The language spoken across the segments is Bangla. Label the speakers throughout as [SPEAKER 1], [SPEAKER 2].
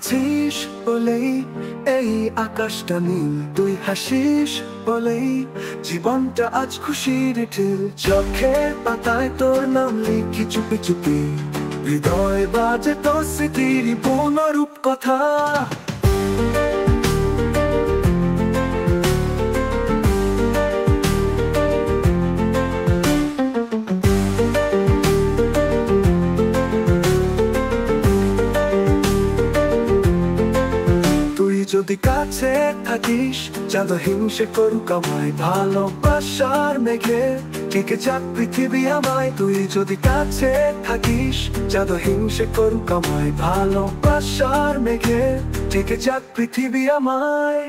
[SPEAKER 1] আছিস বলেই এই আকাশটা নীল, তুই হাসিস বলেই জীবনটা আজ খুশির ঢিল। চোখের পাতায় তোর নাম লিখি চুপি চুপি, হৃদয় বাজে তোর স্মৃতির পুনরূপ কথা। যদি কাছে থাকিস চাঁদ হিংসে করুক আমায়, ভালোবাসার মেঘে ঢেকে যাক পৃথিবী আমায়। তুই যদি কাছে থাকিস চাঁদ হিংসে করুক আমায়, ভালোবাসার মেঘে ঢেকে যাক পৃথিবী আমায়।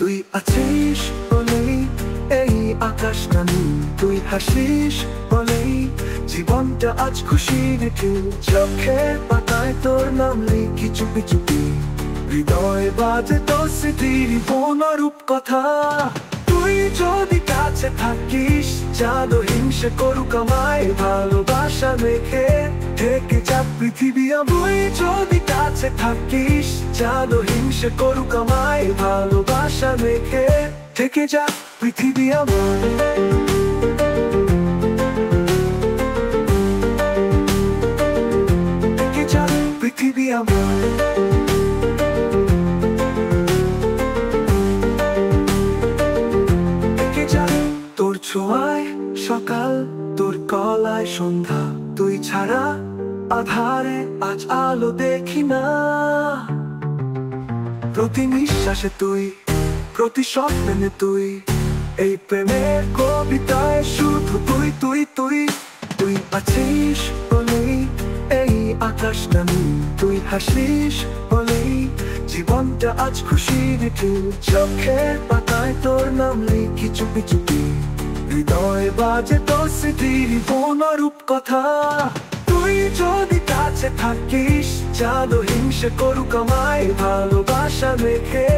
[SPEAKER 1] তুই আছিস বলেই এই আকাশটা নীল, তুই হাসিস বলেই জীবনটা আজ খুশির ঢিল। চোখের পাতায় তোর নাম লিখি চুপি চুপি, হৃদয় বাজে তোর স্মৃতির পুনরূপ কথা। তুই যদি কাছে থাকিস চাঁদ হিংসে করুক আমায়, ভালোবাসা মেঘে ঢেকে যাক পৃথিবী আমায়। যদি কাছে থাকিস চাঁদ হিংসে করুক আমায়, ভালোবাসা মেঘে ঢেকে যাক পৃথিবী আমায়। পৃথিবী আমার তোর ছোঁয়ায় সকাল, তোর গলায় সন্ধ্যা, তুই ছাড়া আধারে আজ আলো দেখি না। প্রতি নিঃশ্বাসে তুই, প্রতি স্বপ্নে তুই, এই প্রেমের কবিতায় শুধু তুই তুই তুই। তুই আছিস বলেই এই আকাশটা নীল, তুই হাসিস বলেই জীবনটা আজ খুশির ঢিল। চোখের পাতায় তোর নাম লিখি চুপি চুপি, হৃদয় বাজে তোর স্মৃতির পুনরূপ কথা। তুই যদি কাছে থাকিস চাঁদ হিংসে করুক আমায়, ভালোবাসা মেঘে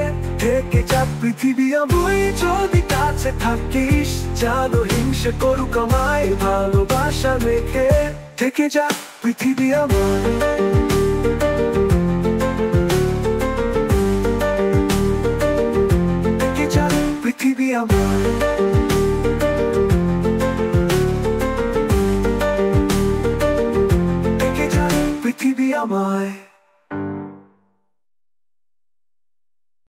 [SPEAKER 1] ঢেকে যাক পৃথিবী আমায়। যদি কাছে থাকিস চাঁদ হিংসে করুক আমায়, ভালোবাসা মেঘে ঢেকে যাক পৃথিবী আমায়। ঢেকে যাক পৃথিবী আমায়। ঢেকে যাক পৃথিবী আমায়।